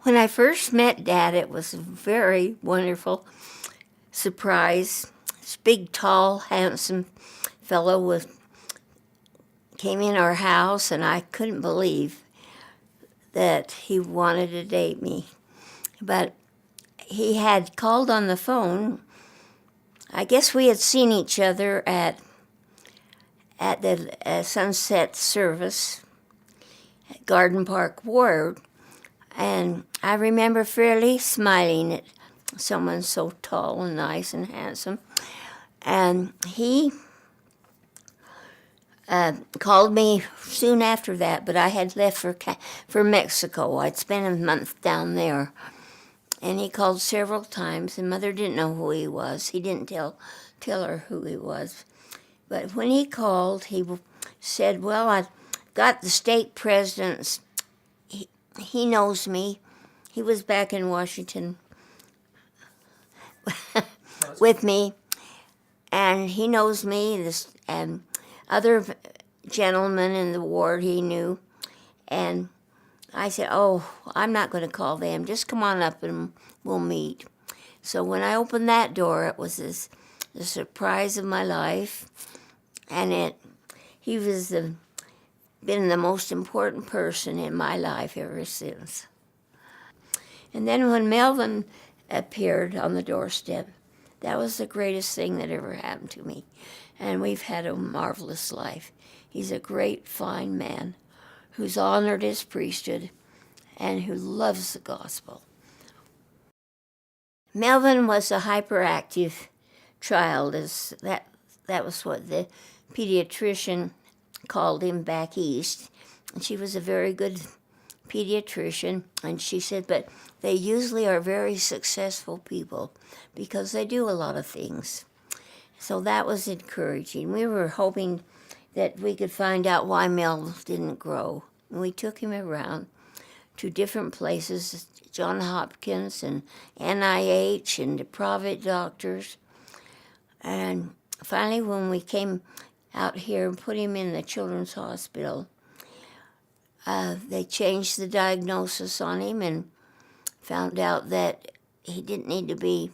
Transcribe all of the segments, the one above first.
When I first met Dad, it was a very wonderful surprise. This big, tall, handsome fellow came in our house, and I couldn't believe that he wanted to date me. But he had called on the phone. I guess we had seen each other at the sunset service at Garden Park Ward, and I remember fairly smiling at someone so tall and nice and handsome. And he called me soon after that, but I had left for Mexico. I'd spent a month down there. And he called several times, and Mother didn't know who he was. He didn't tell her who he was. But when he called, he said, well, I got the state president's, he knows me. He was back in Washington with me, and he knows me. This other gentleman in the ward he knew, and I said, oh, I'm not going to call them. Just come on up and we'll meet. So when I opened that door, it was the surprise of my life, and he was been the most important person in my life ever since. And then when Melvin appeared on the doorstep, that was the greatest thing that ever happened to me. And we've had a marvelous life. He's a great, fine man who's honored his priesthood and who loves the gospel. Melvin was a hyperactive child. That was what the pediatrician called him back east. And she was a very good pediatrician, and she said, but they usually are very successful people because they do a lot of things. So that was encouraging. We were hoping that we could find out why Mel didn't grow. And we took him around to different places, Johns Hopkins and NIH and the private doctors. And finally, when we came out here and put him in the children's hospital, they changed the diagnosis on him and found out that he didn't need to be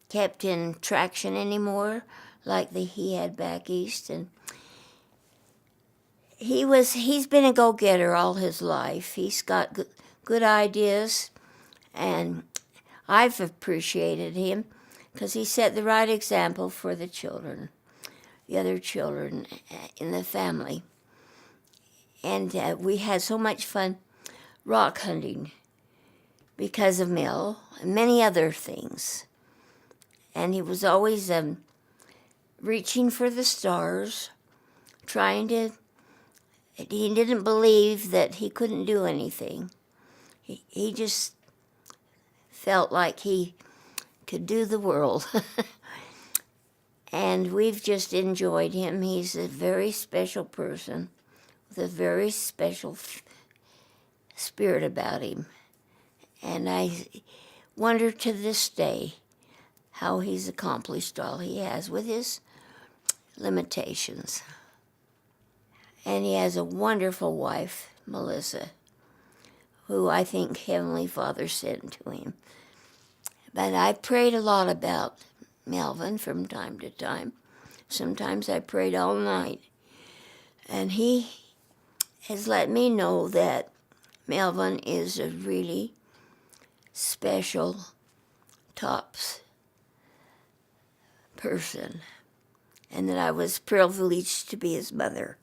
kept in traction anymore like he had back east. And he's been a go-getter all his life. He's got good ideas, and I've appreciated him because he set the right example for the children, the other children in the family. And we had so much fun rock hunting because of Mel and many other things. And he was always reaching for the stars, he didn't believe that he couldn't do anything. He just felt like he could do the world. And we've just enjoyed him. He's a very special person with a very special spirit about him. And I wonder to this day how he's accomplished all he has with his limitations. And he has a wonderful wife, Melissa, who I think Heavenly Father sent to him. But I prayed a lot about Melvin from time to time. Sometimes I prayed all night. And he has let me know that Melvin is a really special, tops person, and that I was privileged to be his mother.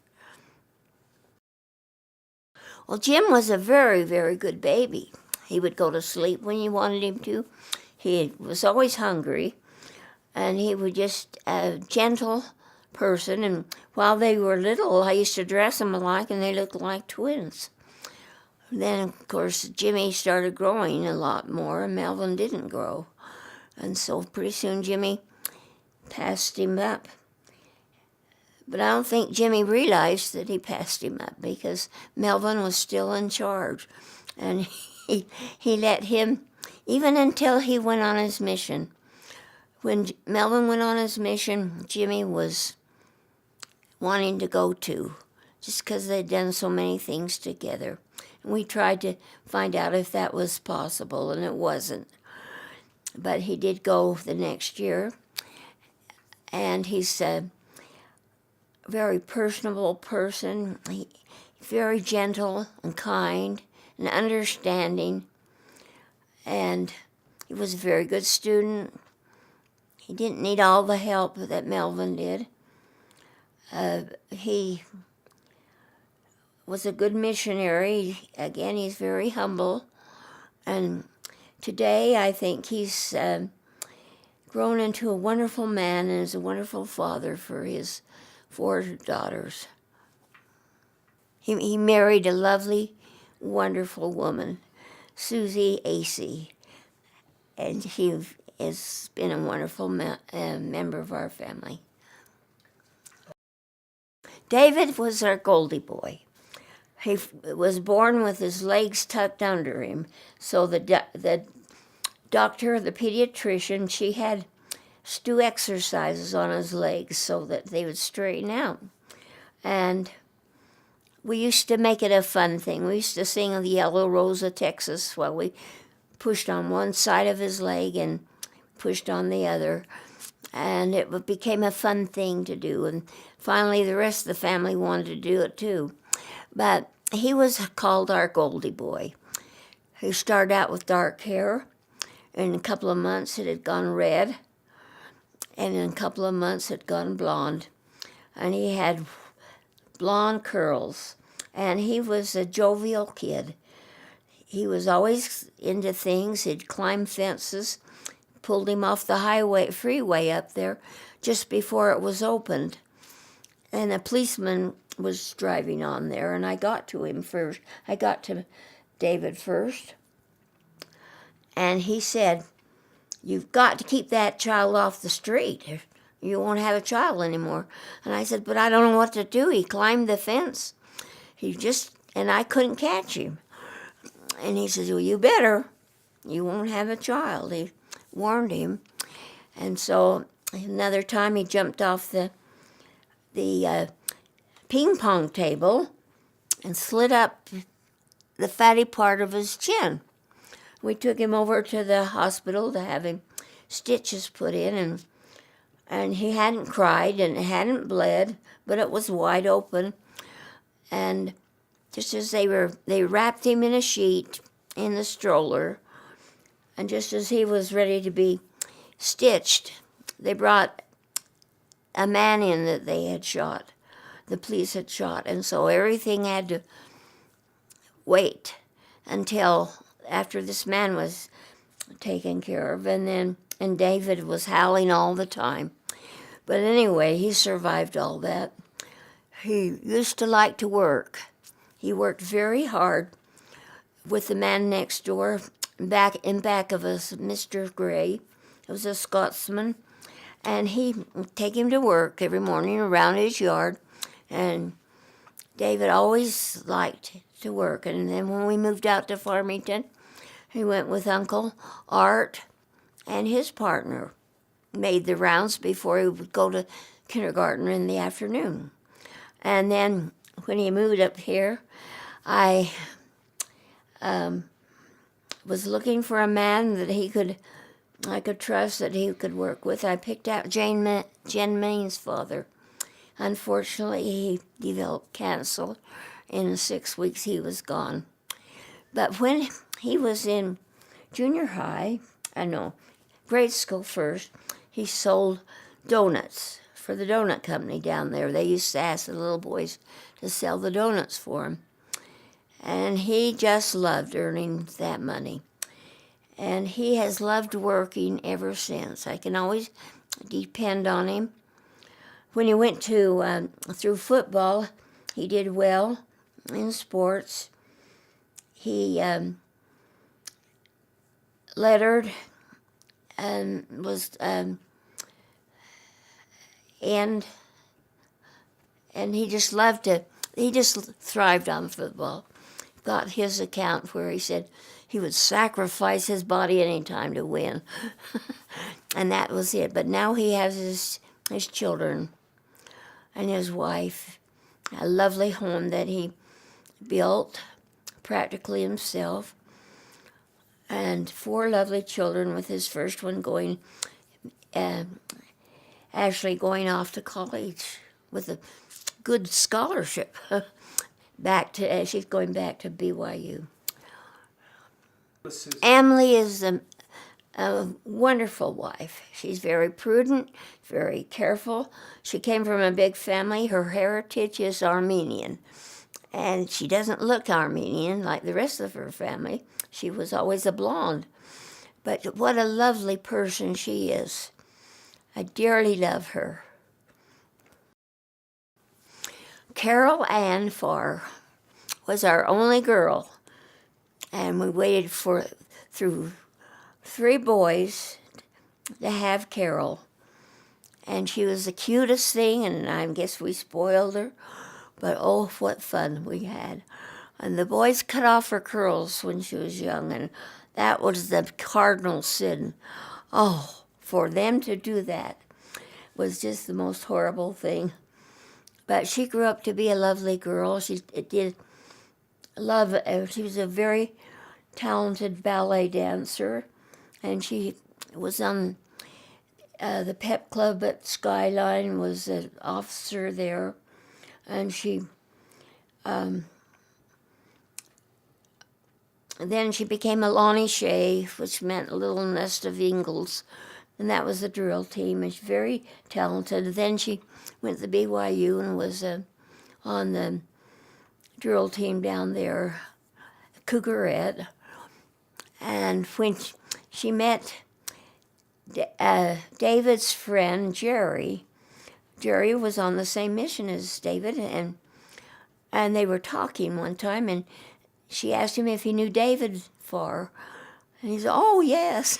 Well, Jim was a very, very good baby. He would go to sleep when you wanted him to. He was always hungry, and he was just a gentle person. And while they were little, I used to dress them alike, and they looked like twins. Then, of course, Jimmy started growing a lot more, and Melvin didn't grow. And so pretty soon Jimmy passed him up. But I don't think Jimmy realized that he passed him up because Melvin was still in charge. And he let him, even until he went on his mission. When Melvin went on his mission, Jimmy was wanting to go too, just because they'd done so many things together. And we tried to find out if that was possible, and it wasn't. But he did go the next year, and he's a very personable person. Very gentle and kind and understanding, and he was a very good student. He didn't need all the help that Melvin did. He was a good missionary. Again, he's very humble, and today I think he's grown into a wonderful man and is a wonderful father for his 4 daughters. He married a lovely, wonderful woman, Susie Acey, and he has been a wonderful member of our family. David was our Goldie boy. He was born with his legs tucked under him, so the doctor, the pediatrician, she had to do exercises on his legs so that they would straighten out. And we used to make it a fun thing. We used to sing the Yellow Rose of Texas while we pushed on one side of his leg and pushed on the other. And it became a fun thing to do. And finally, the rest of the family wanted to do it too. But he was called our Goldie boy. He started out with dark hair. In a couple of months, it had gone red. And in a couple of months, it had gone blonde. And he had blonde curls. And he was a jovial kid. He was always into things. He'd climb fences. Pulled him off the freeway up there just before it was opened. And a policeman was driving on there, and I got to him first. I got to David first. And he said, "You've got to keep that child off the street. You won't have a child anymore." And I said, "But I don't know what to do." He climbed the fence. And I couldn't catch him. And he says, "Well, you better. You won't have a child." He warned him. And so another time he jumped off the ping pong table and slid up the fatty part of his chin. We took him over to the hospital to have him stitches put in, and he hadn't cried and it hadn't bled, but it was wide open. And just as they wrapped him in a sheet in the stroller, and just as he was ready to be stitched, they brought a man in that they had shot, the police had shot. And so everything had to wait until after this man was taken care of. And David was howling all the time. But anyway, he survived all that. He used to like to work. He worked very hard with the man next door. In back of us, Mr. Gray, it was a Scotsman, and he'd take him to work every morning around his yard, and David always liked to work. And then when we moved out to Farmington, he went with Uncle Art and his partner, made the rounds before he would go to kindergarten in the afternoon. And then when he moved up here, I was looking for a man that I could trust, that he could work with. I picked out Jen Maine's father. Unfortunately, he developed cancer. In 6 weeks, he was gone. But when he was in junior high, grade school first, he sold donuts for the donut company down there. They used to ask the little boys to sell the donuts for him. And he just loved earning that money. And he has loved working ever since. I can always depend on him. When he went through football, he did well in sports. He lettered and was and he just loved to. He just thrived on football. Got his account where he said he would sacrifice his body any time to win. And that was it. But now he has his children and his wife, a lovely home that he built, practically himself, and 4 lovely children, with his first one actually going off to college with a good scholarship. She's going back to BYU. Emily is a wonderful wife. She's very prudent, very careful. She came from a big family. Her heritage is Armenian, and she doesn't look Armenian like the rest of her family. She was always a blonde. But what a lovely person she is. I dearly love her. Carol Ann Farr was our only girl, and we waited through 3 boys to have Carol. And she was the cutest thing, and I guess we spoiled her. But oh, what fun we had. And the boys cut off her curls when she was young, and that was the cardinal sin. Oh, for them to do that was just the most horrible thing. But she grew up to be a lovely girl. She was a very talented ballet dancer, and she was on the pep club at Skyline, was an officer there, and then she became a Lonnie Shea, which meant Little Nest of Eagles, and that was the drill team, and she's very talented. Then she went to BYU and was on the drill team down there, Cougarette. And when she met David's friend, Jerry was on the same mission as David, and they were talking one time, and she asked him if he knew David Farr. And he said, oh, yes.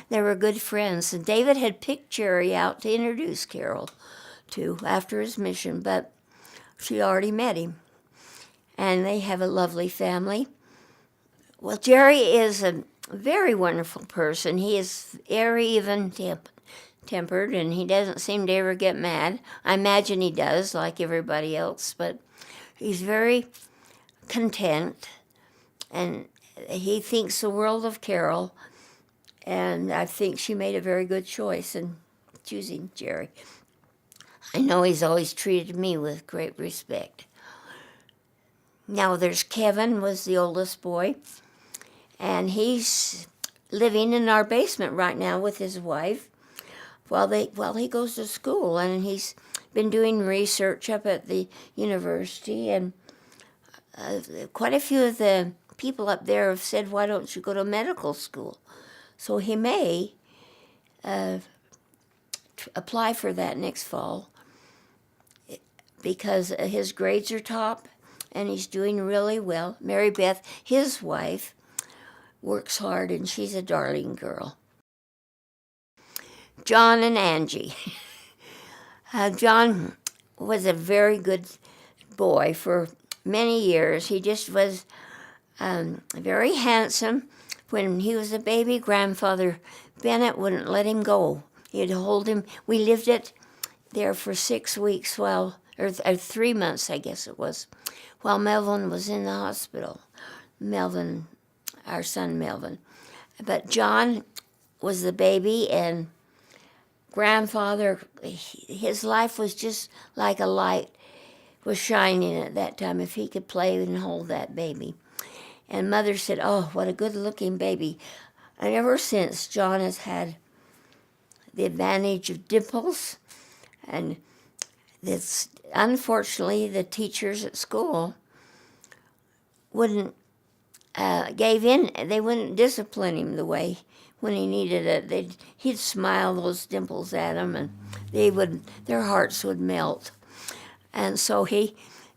They were good friends. And David had picked Jerry out to introduce Carol to after his mission, but she already met him. And they have a lovely family. Well, Jerry is a very wonderful person. He is very even-tempered, and he doesn't seem to ever get mad. I imagine he does, like everybody else, but he's very content, and he thinks the world of Carol, and I think she made a very good choice in choosing Jerry. I know he's always treated me with great respect. Now there's Kevin, was the oldest boy, and he's living in our basement right now with his wife while he goes to school, and he's been doing research up at the university, and quite a few of the people up there have said, why don't you go to medical school? So he may apply for that next fall because his grades are top and he's doing really well. Mary Beth, his wife, works hard, and she's a darling girl. John and Angie. John was a very good boy for many years. He just was very handsome. When he was a baby, grandfather Bennett wouldn't let him go. He'd hold him. We lived there for 6 weeks or 3 months, I guess it was, while Melvin was in the hospital. Melvin, our son Melvin. But John was the baby, and grandfather, his life was just like a light was shining at that time if he could play and hold that baby. And Mother said, oh, what a good-looking baby. And ever since, John has had the advantage of dimples, and unfortunately, the teachers at school gave in. They wouldn't discipline him the way when he needed it. He'd smile those dimples at them, and their hearts would melt. And so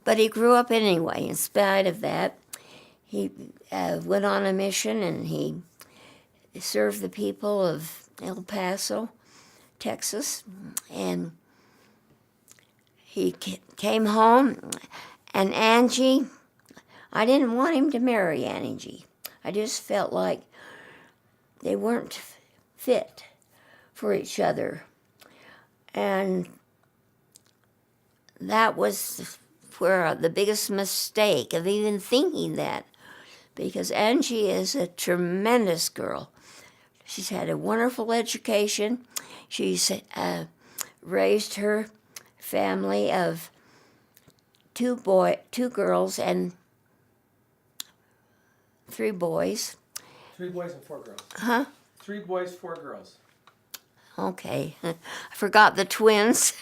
but he grew up anyway. In spite of that, he went on a mission, and he served the people of El Paso, Texas, and he came home. And Angie, I didn't want him to marry Angie. I just felt like they weren't fit for each other. And that was where the biggest mistake of even thinking that. because Angie is a tremendous girl. She's had a wonderful education. She's raised her family of two girls and 3 boys. 3 boys and 4 girls. Huh? 3 boys, 4 girls. Okay. I forgot the twins.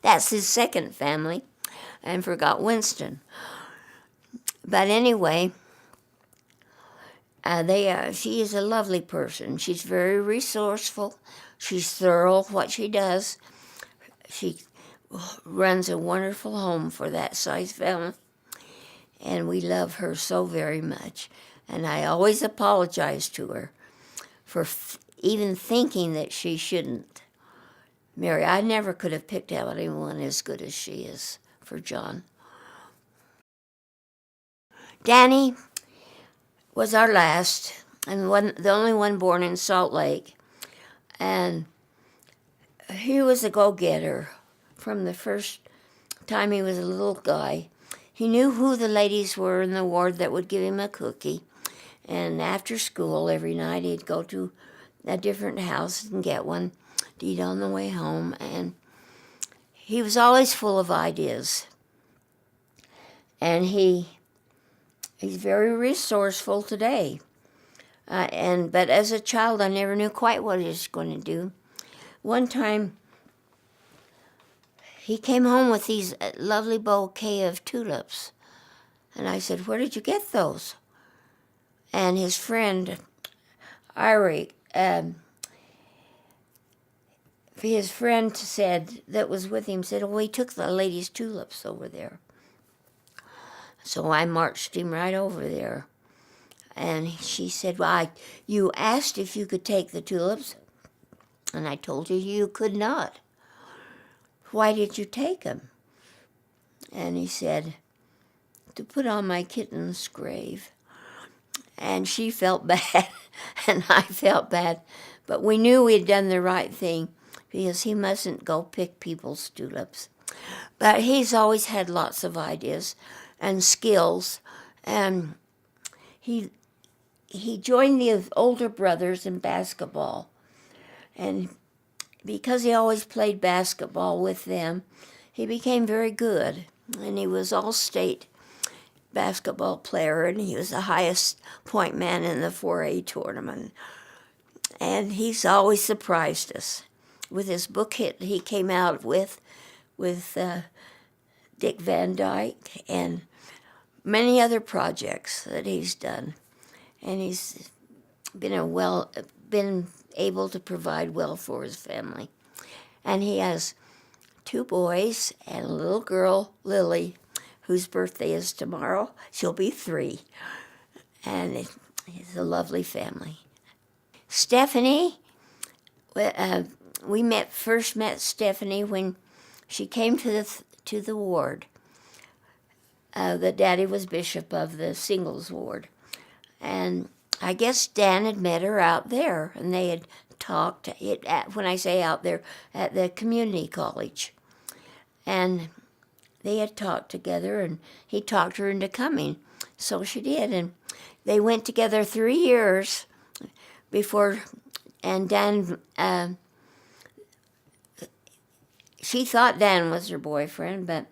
That's his second family. And forgot Winston. But anyway, she is a lovely person. She's very resourceful. She's thorough what she does. She runs a wonderful home for that size family. And we love her so very much. And I always apologize to her for even thinking that she shouldn't marry. I never could have picked out anyone as good as she is for John. Danny was our last, and the only one born in Salt Lake. And he was a go-getter from the first time he was a little guy. He knew who the ladies were in the ward that would give him a cookie. And after school, every night, he'd go to a different house and get one to eat on the way home. And he was always full of ideas. And he's very resourceful today. But as a child, I never knew quite what he was going to do. One time, he came home with these lovely bouquet of tulips. And I said, "Where did you get those?" And his friend, Ari, his friend said, that was with him, said, "Oh, he took the lady's tulips over there." So I marched him right over there. And she said, "Well, you asked if you could take the tulips, and I told you you could not. Why did you take them?" And he said, "To put on my kitten's grave." And she felt bad, and I felt bad. But we knew we'd done the right thing, because he mustn't go pick people's tulips. But he's always had lots of ideas and skills. And he joined the older brothers in basketball. And because he always played basketball with them, he became very good. And he was all-state basketball player, and he was the highest point man in the 4A tournament. And he's always surprised us with his book hit he came out with Dick Van Dyke and many other projects that he's done. And he's been able to provide well for his family. And he has 2 boys and a little girl, Lily, whose birthday is tomorrow. She'll be 3. And it's a lovely family. Stephanie, we first met Stephanie when she came to the ward. The daddy was bishop of the singles ward. And I guess Dan had met her out there, and they had talked, when I say out there, at the community college. And they had talked together, and he talked her into coming. So she did, and they went together 3 years before, and Dan, she thought Dan was her boyfriend, but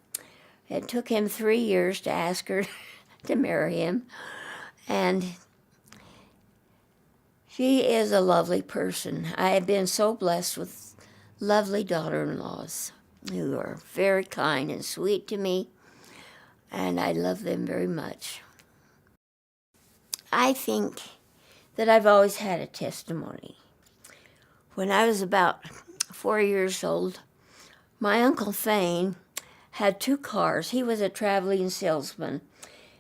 it took him 3 years to ask her to marry him. And she is a lovely person. I have been so blessed with lovely daughter-in-laws who are very kind and sweet to me, and I love them very much. I think that I've always had a testimony. When I was about 4 years old, my Uncle Thane had 2 cars. He was a traveling salesman,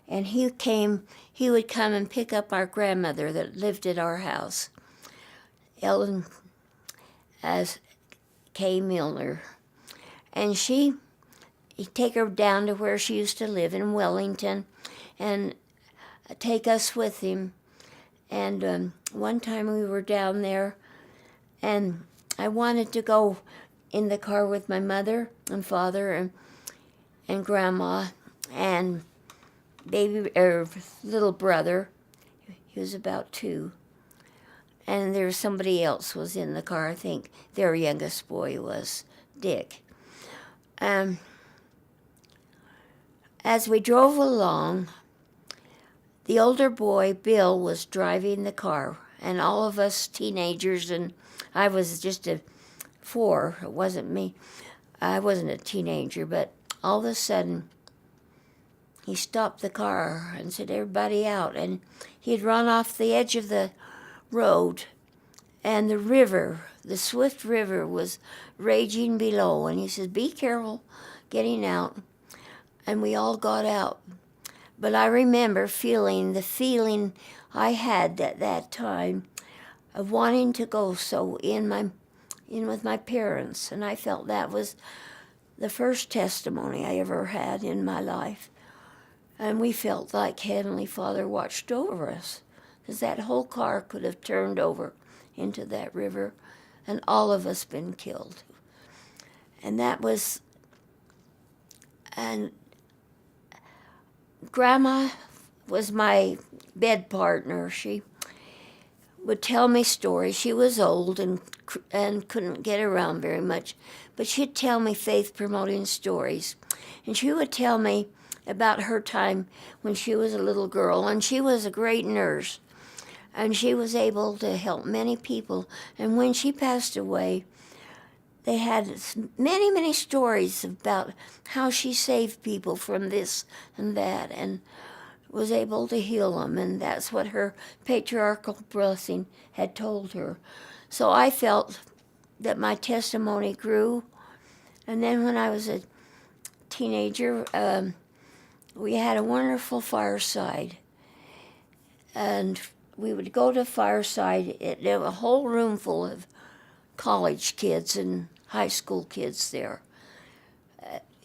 and he would come and pick up our grandmother that lived at our house, Ellen as K. Milner. And he'd take her down to where she used to live in Wellington and take us with him. And one time we were down there, and I wanted to go in the car with my mother and father and grandma, and little brother. He was about 2. And there was somebody else was in the car. I think their youngest boy was Dick. As we drove along, the older boy, Bill, was driving the car, and all of us teenagers, and I was just a 4. It wasn't me. I wasn't a teenager, but all of a sudden, he stopped the car and said, "Everybody out." And he had run off the edge of the road, and the river, the swift river, was raging below. And he said, "Be careful getting out." And we all got out. But I remember feeling the feeling I had at that time of wanting to go in with my parents. And I felt that was the first testimony I ever had in my life. And we felt like Heavenly Father watched over us, because that whole car could have turned over into that river and all of us been killed. And that was, and Grandma was my bed partner. She would tell me stories. She was old and couldn't get around very much, but she'd tell me faith-promoting stories. And she would tell me about her time when she was a little girl, and she was a great nurse, and she was able to help many people. And when she passed away, they had many, many stories about how she saved people from this and that and was able to heal them, and that's what her patriarchal blessing had told her. So I felt that my testimony grew. And then when I was a teenager, we had a wonderful fireside, and we would go to fireside. There was a whole room full of college kids and high school kids there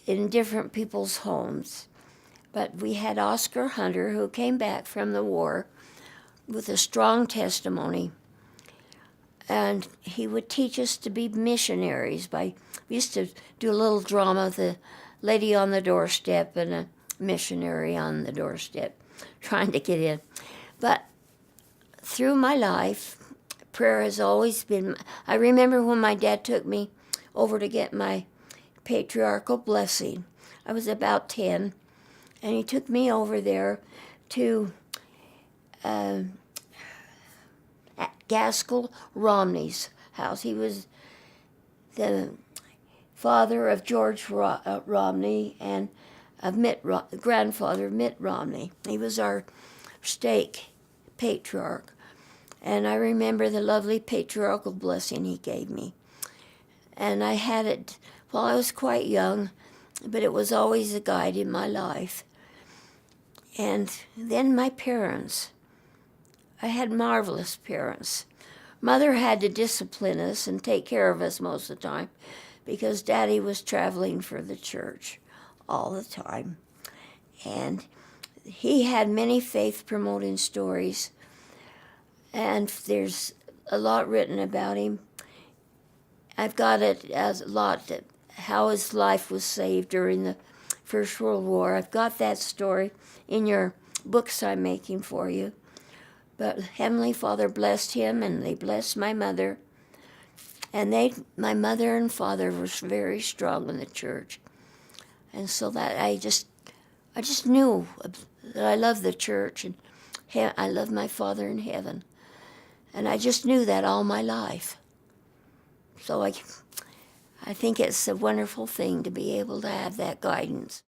in different people's homes. But we had Oscar Hunter, who came back from the war with a strong testimony, and he would teach us to be missionaries. We used to do a little drama, the lady on the doorstep and a missionary on the doorstep, trying to get in. But through my life, prayer has always been. I remember when my dad took me over to get my patriarchal blessing. I was about 10, and he took me over there to Gaskell Romney's house. He was the father of George Romney and of grandfather of Mitt Romney. He was our stake patriarch. And I remember the lovely patriarchal blessing he gave me. And I had it while I was quite young, but it was always a guide in my life. And then my parents. I had marvelous parents. Mother had to discipline us and take care of us most of the time because Daddy was traveling for the church all the time. And he had many faith-promoting stories, and there's a lot written about him. I've got it as a lot, how his life was saved during the First World War. I've got that story in your books I'm making for you. But Heavenly Father blessed him, and they blessed my mother. And my mother and father were very strong in the church. And so that I just knew that I loved the church, and I loved my Father in heaven. And I just knew that all my life. So I think it's a wonderful thing to be able to have that guidance.